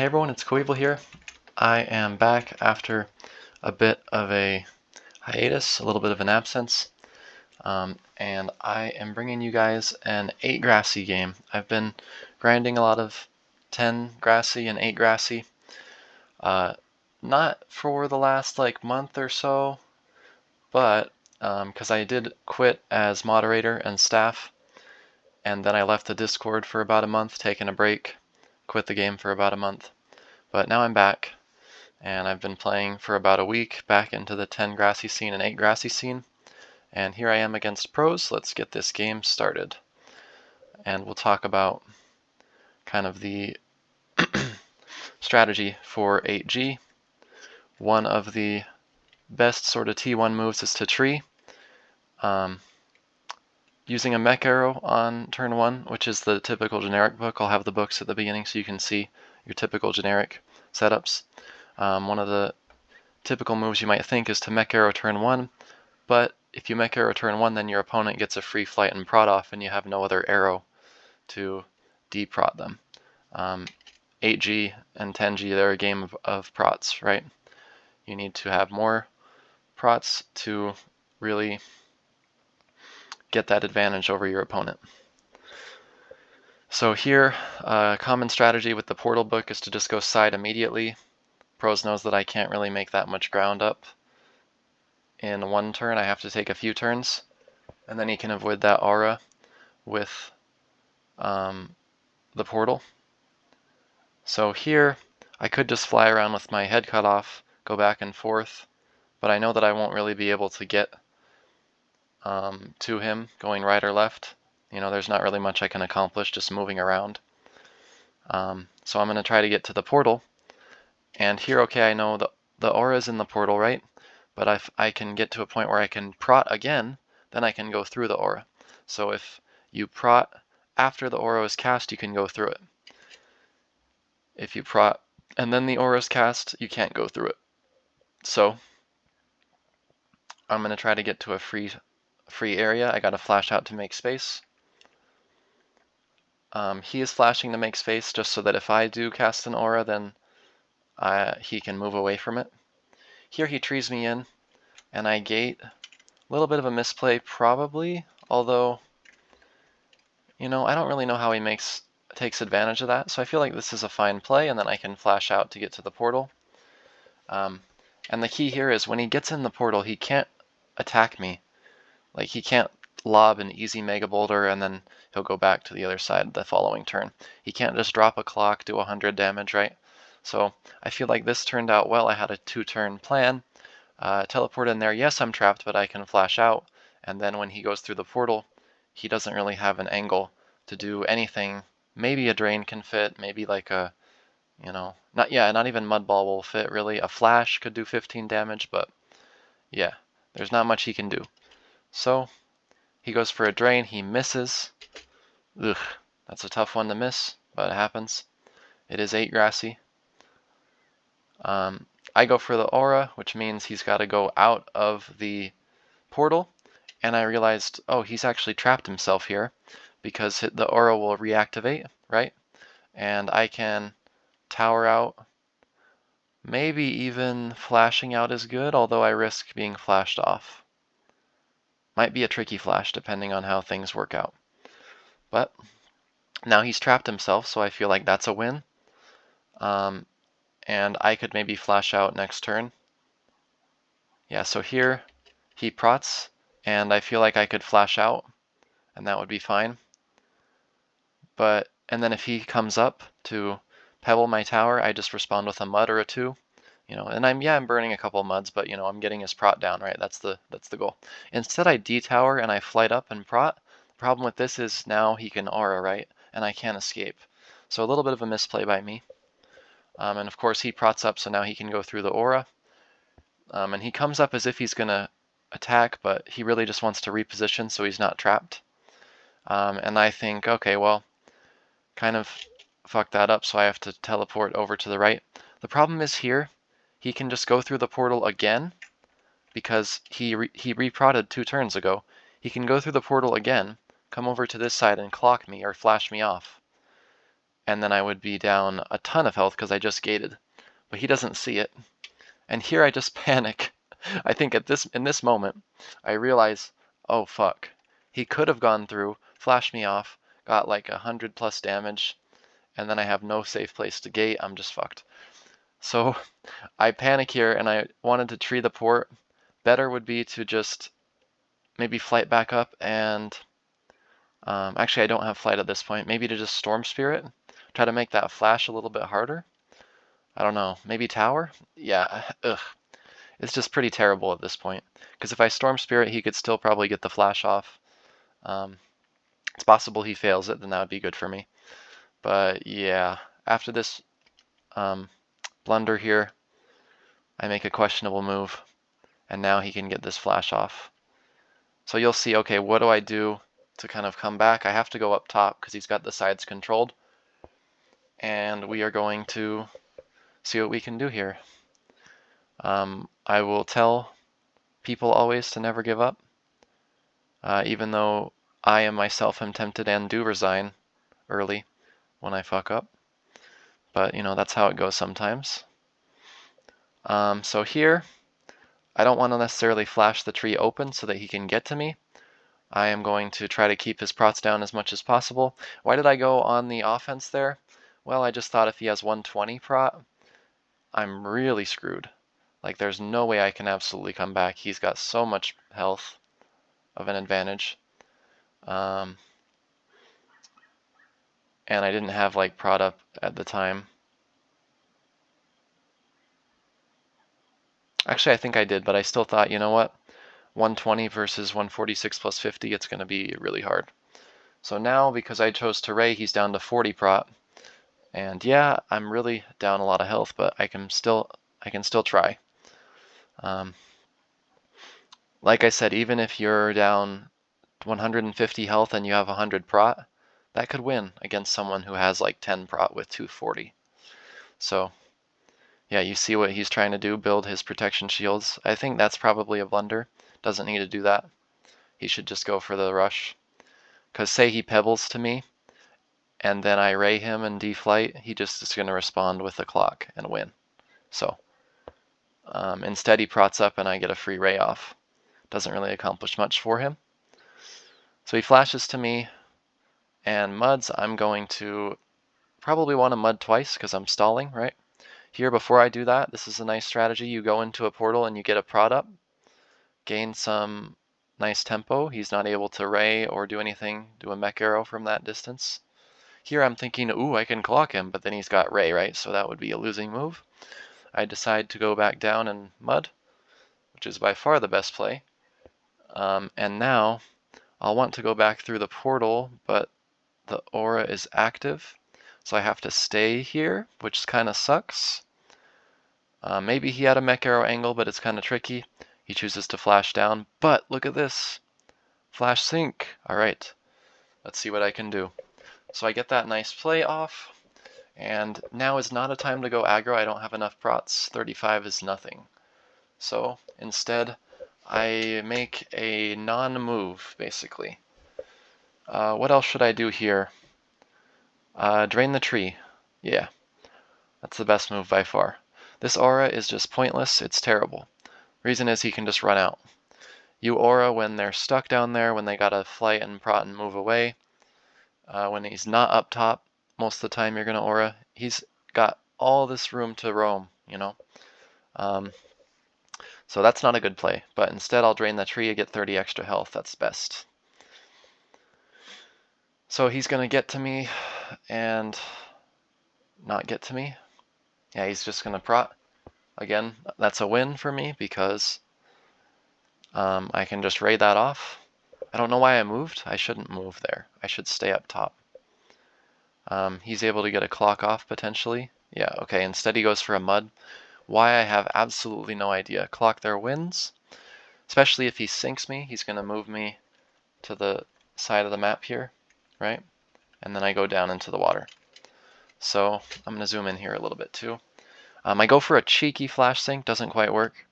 Hey everyone, it's Coeval here. I am back after a bit of a hiatus, a little bit of an absence, and I am bringing you guys an 8 Grassy game. I've been grinding a lot of 10 Grassy and 8 Grassy, not for the last month or so, but because I did quit as moderator and staff, and then I left the Discord for about a month, taking a break, quit the game for about a month. But now I'm back, and I've been playing for about a week back into the 10 Grassy scene and 8 Grassy scene. And here I am against pros. Let's get this game started. And we'll talk about kind of the strategy for 8G. One of the best sort of T1 moves is to tree. Using a mech arrow on turn 1, which is the typical generic book. I'll have the books at the beginning so you can see your typical generic setups. One of the typical moves you might think is to mech arrow turn 1, but if you mech arrow turn 1, then your opponent gets a free flight and prod off, and you have no other arrow to deprod them. 8G and 10G, they're a game of prots, right? You need to have more prots to really get that advantage over your opponent. So here, a common strategy with the portal book is to just go side immediately. Pros knows that I can't really make that much ground up in one turn. I have to take a few turns, and then he can avoid that aura with the portal. So here I could just fly around with my head cut off, go back and forth, but I know that I won't really be able to get to him going right or left. You know, there's not really much I can accomplish just moving around. So I'm going to try to get to the portal, and here, okay, I know the aura is in the portal, right? But if I can get to a point where I can prot again, then I can go through the aura. So if you prot after the aura is cast, you can go through it. If you prot and then the aura is cast, you can't go through it. So I'm going to try to get to a free area. I got to flash out to make space. He is flashing to make space just so that if I do cast an aura, then he can move away from it. Here he trees me in, and I gate. A little bit of a misplay probably, although, you know, I don't really know how he takes advantage of that, so I feel like this is a fine play, and then I can flash out to get to the portal. And the key here is when he gets in the portal, he can't attack me. Like, he can't lob an easy Mega Boulder and then he'll go back to the other side the following turn. He can't just drop a clock, do 100 damage, right? So I feel like this turned out well. I had a 2-turn plan. Teleport in there, yes, I'm trapped, but I can flash out. And then when he goes through the portal, he doesn't really have an angle to do anything. Maybe a drain can fit, maybe like a, you know, not even Mud Ball will fit really. A flash could do 15 damage, but yeah, there's not much he can do. So he goes for a drain, he misses. Ugh, that's a tough one to miss, but it happens. It is 8 Grassy. I go for the aura, which means he's got to go out of the portal, and I realized, oh, he's actually trapped himself here because the aura will reactivate, right? And I can tower out. Maybe even flashing out is good, although I risk being flashed off. Might be a tricky flash depending on how things work out. But now he's trapped himself, so I feel like that's a win. And I could maybe flash out next turn. Yeah, so here he prots, and I feel like I could flash out, and that would be fine. And then if he comes up to pebble my tower, I just respond with a mud or a 2. You know, and I'm burning a couple muds, but you know, I'm getting his prot down, right? That's the goal. Instead I de-tower and I flight up and prot. The problem with this is now he can aura, right? And I can't escape. So a little bit of a misplay by me. And of course he prots up, so now he can go through the aura. And he comes up as if he's gonna attack, but he really just wants to reposition so he's not trapped. And I think, okay, well, kind of fuck that up, so I have to teleport over to the right. The problem is here, he can just go through the portal again, because he reprotted 2 turns ago. He can go through the portal again, come over to this side and clock me or flash me off. and then I would be down a ton of health because I just gated. But he doesn't see it. And here I just panic. I think in this moment, I realize, oh fuck. He could have gone through, flashed me off, got like 100+ damage, and then I have no safe place to gate. I'm just fucked. So I panic here, and I wanted to tree the port. Better would be to just maybe flight back up and... actually, I don't have flight at this point. Maybe to just Storm Spirit. Try to make that flash a little bit harder. I don't know. Maybe Tower? Yeah, ugh. It's just pretty terrible at this point. Because if I Storm Spirit, he could still probably get the flash off. It's possible he fails it, then that would be good for me. But yeah, after this blunder here, I make a questionable move. And now he can get this flash off. So you'll see, okay, what do I do to kind of come back? I have to go up top because he's got the sides controlled. And we are going to see what we can do here. I will tell people always to never give up, even though I am myself am tempted and do resign early when I fuck up. But, you know, that's how it goes sometimes. So here, I don't want to necessarily flash the tree open so that he can get to me. I am going to try to keep his prots down as much as possible. Why did I go on the offense there? Well, I just thought if he has 120 prot, I'm really screwed. Like, there's no way I can absolutely come back. He's got so much health of an advantage. And I didn't have, like, prot up at the time. Actually, I think I did, but I still thought, you know what? 120 versus 146 plus 50, it's going to be really hard. So now, because I chose to Ray, he's down to 40 prot. And yeah, I'm really down a lot of health, but I can still try. Like I said, even if you're down 150 health and you have 100 prot, that could win against someone who has like 10 prot with 240. So yeah, you see what he's trying to do, build his protection shields. I think that's probably a blunder. Doesn't need to do that. He should just go for the rush. Because say he pebbles to me, and then I ray him and deflight, he just is going to respond with the clock and win. So instead he prots up and I get a free ray off. Doesn't really accomplish much for him. So he flashes to me, and muds, I'm going to probably want to mud twice because I'm stalling, right? Here, before I do that, this is a nice strategy. You go into a portal and you get a prot up, gain some nice tempo. He's not able to ray or do anything, do a mech arrow from that distance. Here I'm thinking, ooh, I can clock him, but then he's got ray, right? So that would be a losing move. I decide to go back down and mud, which is by far the best play. And now I'll want to go back through the portal, but the aura is active, so I have to stay here, which kind of sucks. Maybe he had a mech arrow angle, but it's kind of tricky. He chooses to flash down, but look at this. Flash sync. All right, let's see what I can do. So I get that nice play off, and now is not a time to go aggro. I don't have enough prots. 35 is nothing. So instead, I make a non-move, basically. What else should I do here? Drain the tree. Yeah, that's the best move by far. This aura is just pointless. It's terrible. Reason is he can just run out. You aura when they're stuck down there, when they gotta flight and prot and move away. When he's not up top, most of the time you're gonna aura. He's got all this room to roam, you know. So that's not a good play. But instead I'll drain the tree and get 30 extra health. That's best. So he's gonna get to me and not get to me. Yeah, he's just gonna prot. Again, that's a win for me because I can just raid that off. I don't know why I moved. I shouldn't move there. I should stay up top. He's able to get a clock off potentially. Yeah, okay, instead he goes for a mud. Why, I have absolutely no idea. Clock there wins. Especially if he sinks me, he's going to move me to the side of the map here, right? And then I go down into the water. So I'm going to zoom in here a little bit too. I go for a cheeky flash sync, doesn't quite work.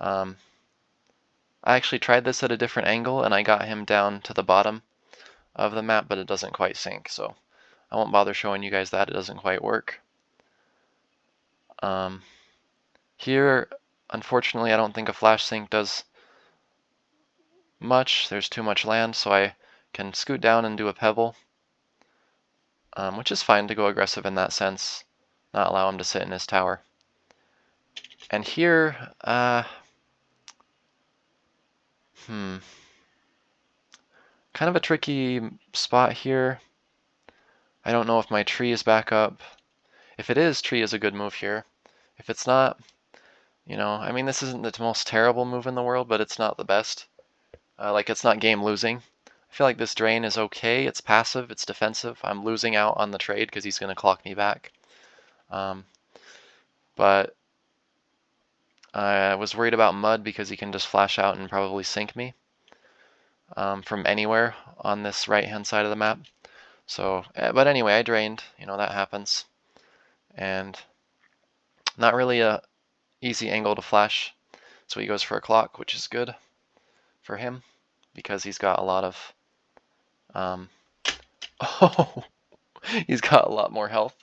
I actually tried this at a different angle and I got him down to the bottom of the map, but it doesn't quite sync. So I won't bother showing you guys that. It doesn't quite work. Here, unfortunately, I don't think a flash sink does much. There's too much land, so I can scoot down and do a pebble, which is fine to go aggressive in that sense, not allow him to sit in his tower. And here, kind of a tricky spot here. I don't know if my tree is back up. If it is, tree is a good move here. If it's not, I mean, this isn't the most terrible move in the world, but it's not the best. Like, it's not game losing. I feel like this drain is okay. It's passive, it's defensive. I'm losing out on the trade because he's going to clock me back. But I was worried about mud because he can just flash out and probably sink me from anywhere on this right-hand side of the map. So, but anyway, I drained. That happens. And not really a easy angle to flash. So he goes for a clock, which is good for him because he's got a lot of oh, he's got a lot more health.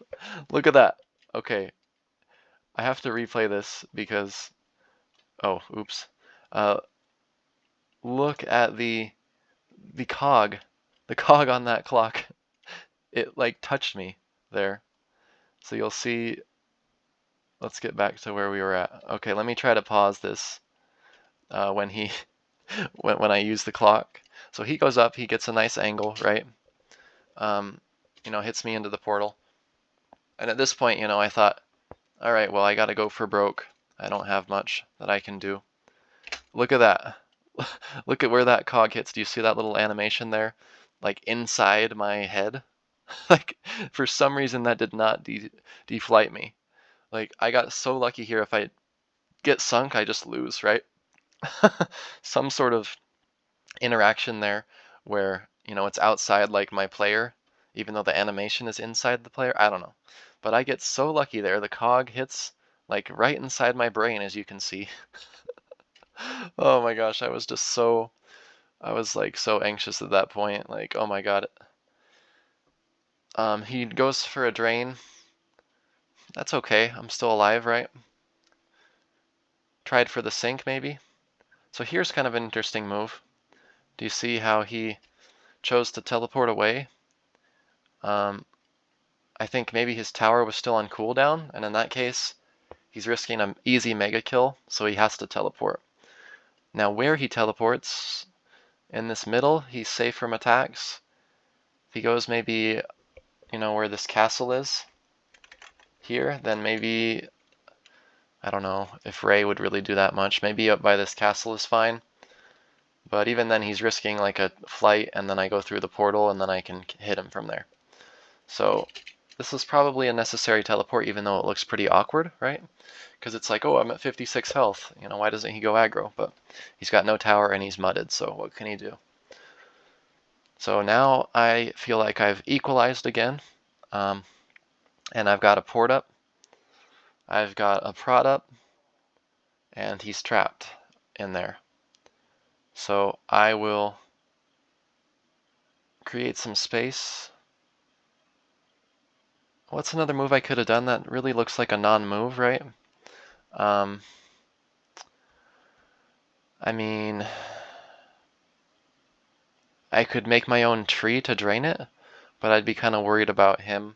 Look at that. Okay, I have to replay this because oops. Look at the cog on that clock. It like touched me there. So you'll see. Let's get back to where we were at. Okay, let me try to pause this when he when I use the clock. So he goes up, he gets a nice angle, right? Hits me into the portal. And at this point, I thought, all right, well, I got to go for broke. I don't have much that I can do. Look at that. Look at where that cog hits. Do you see that little animation there? Like inside my head? Like, for some reason, that did not deflight me. Like, I got so lucky here. If I get sunk, I just lose, right? Some sort of interaction there where, it's outside like my player, even though the animation is inside the player. I don't know. But I get so lucky there. The cog hits like right inside my brain, as you can see. Oh my gosh, I was like so anxious at that point. Like, oh my god. He goes for a drain. That's okay. I'm still alive, right? Tried for the sink, maybe. So here's kind of an interesting move. Do you see how he chose to teleport away? I think maybe his tower was still on cooldown, and in that case, he's risking an easy mega kill, so he has to teleport. Now where he teleports, in this middle, he's safe from attacks. If he goes maybe, where this castle is, here, then maybe, I don't know if Ray would really do that much. Maybe up by this castle is fine. But even then, he's risking like a flight, and then I go through the portal, and then I can hit him from there. So this is probably a necessary teleport, even though it looks pretty awkward, right? Because it's like, oh, I'm at 56 health. Why doesn't he go aggro? But he's got no tower, and he's mudded, so what can he do? So now I feel like I've equalized again. And I've got a port up. I've got a prod up. And he's trapped in there. So I will create some space. What's another move I could have done that really looks like a non-move, right? I mean, I could make my own tree to drain it, but I'd be kind of worried about him,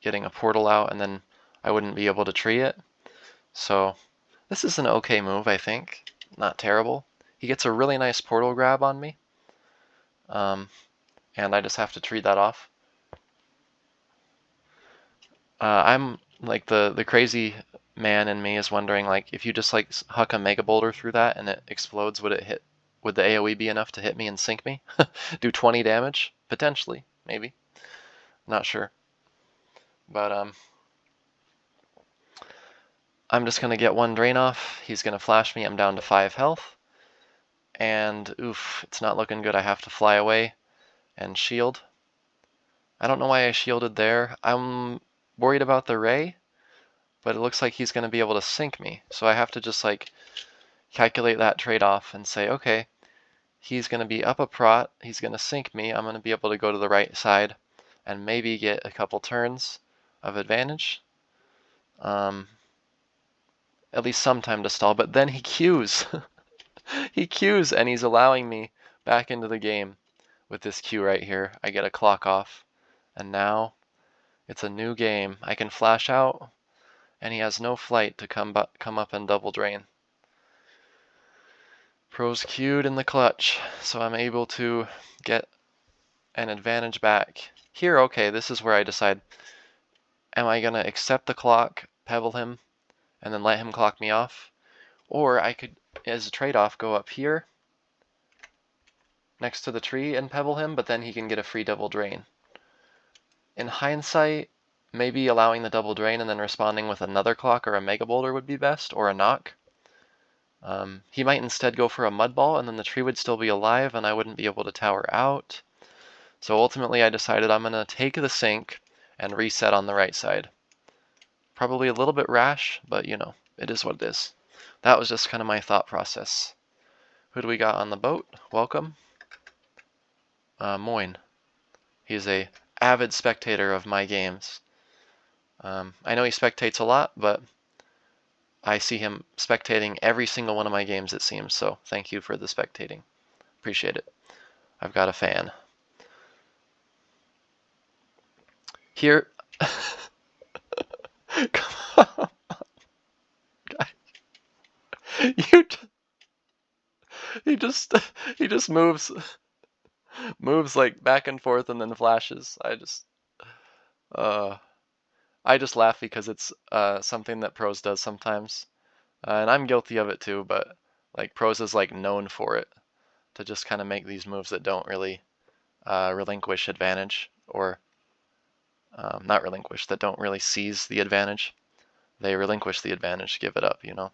getting a portal out, and then I wouldn't be able to tree it. So this is an okay move, I think. Not terrible. He gets a really nice portal grab on me. And I just have to tree that off. I'm like the crazy man in me is wondering, like, if you just like huck a mega boulder through that and it explodes, would the AoE be enough to hit me and sink me? Do 20 damage? Potentially, maybe. Not sure. But I'm just gonna get one drain off. He's gonna flash me. I'm down to 5 health. And oof, it's not looking good. I have to fly away and shield. I don't know why I shielded there. I'm worried about the ray, but it looks like he's going to be able to sink me. So I have to just like calculate that trade-off and say, okay, He's going to be up a prot. He's going to sink me. I'm going to be able to go to the right side and maybe get a couple turns of advantage. At least some time to stall, but then he queues. He queues, and he's allowing me back into the game with this queue right here. I get a clock off, and now it's a new game. I can flash out, and he has no flight to come up and double drain. Pro's queued in the clutch, so I'm able to get an advantage back. Here, okay, this is where I decide, am I going to accept the clock, pebble him, and then let him clock me off? Or I could, as a trade-off, go up here next to the tree and pebble him, but then he can get a free double drain. In hindsight, maybe allowing the double drain and then responding with another clock or a mega boulder would be best, or a knock. He might instead go for a mud ball, and then the tree would still be alive and I wouldn't be able to tower out. So ultimately I decided I'm going to take the sink and reset on the right side. Probably a little bit rash, but you know, it is what it is. That was just kind of my thought process. Who do we got on the boat? Welcome. Moyne. He's a avid spectator of my games. I know he spectates a lot, but I see him spectating every single one of my games, it seems, so thank you for the spectating. Appreciate it. I've got a fan. Here... Come on. He just moves like back and forth and then flashes. I just laugh because it's something that Proz does sometimes. And I'm guilty of it too, but like Proz is like known for it, to just kind of make these moves that don't really relinquish advantage, or not relinquish, that don't really seize the advantage. They relinquish the advantage, give it up, you know.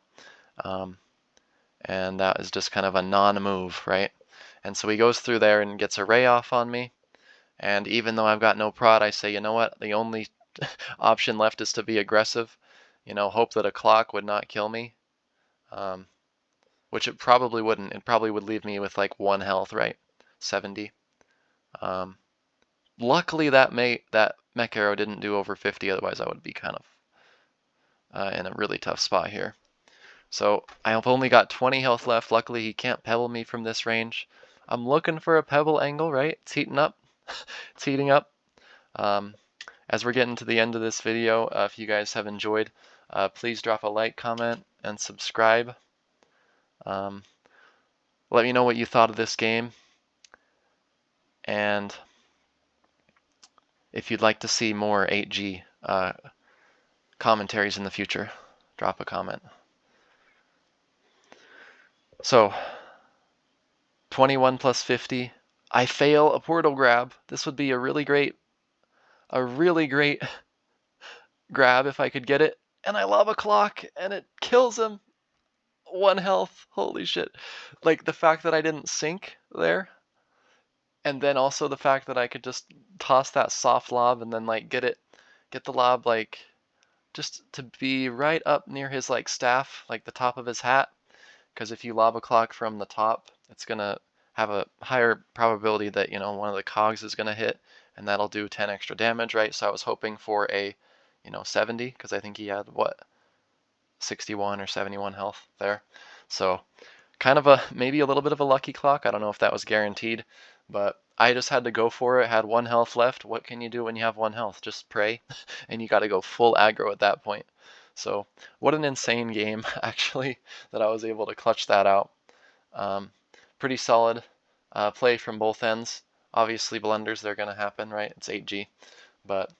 And that is just kind of a non-move, right? And so he goes through there and gets a ray off on me. And even though I've got no prod, I say, you know what? The only option left is to be aggressive. You know, hope that a clock would not kill me. Which it probably wouldn't. It probably would leave me with like 1 health, right? 70. Luckily that mech arrow didn't do over 50, otherwise I would be kind of in a really tough spot here. So I've only got 20 health left. Luckily he can't pebble me from this range. I'm looking for a pebble angle, right? It's heating up. It's heating up. As we're getting to the end of this video, if you guys have enjoyed, please drop a like, comment, and subscribe. Let me know what you thought of this game. And if you'd like to see more 8G commentaries in the future, drop a comment. So, 21 plus 50. I fail a portal grab. This would be a really great grab if I could get it. And I love a clock, and it kills him. 1 health. Holy shit. Like, the fact that I didn't sink there, and then also the fact that I could just toss that soft lob and then like get the lob like just to be right up near his like staff, like the top of his hat. Because if you lob a clock from the top, it's gonna have a higher probability that, you know, one of the cogs is gonna hit, and that'll do 10 extra damage, right? So I was hoping for a, you know, 70, because I think he had what, 61 or 71 health there. So kind of maybe a little bit of a lucky clock. I don't know if that was guaranteed, but I just had to go for it. Had 1 health left. What can you do when you have 1 health? Just pray, and you got to go full aggro at that point. So what an insane game, actually, that I was able to clutch that out. Pretty solid play from both ends. Obviously blunders, they're going to happen, right? It's 8G. But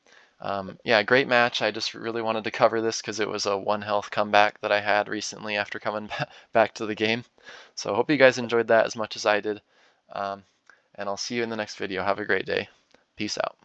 yeah, great match. I just really wanted to cover this because it was a 1 health comeback that I had recently after coming back to the game. So hope you guys enjoyed that as much as I did. And I'll see you in the next video. Have a great day. Peace out.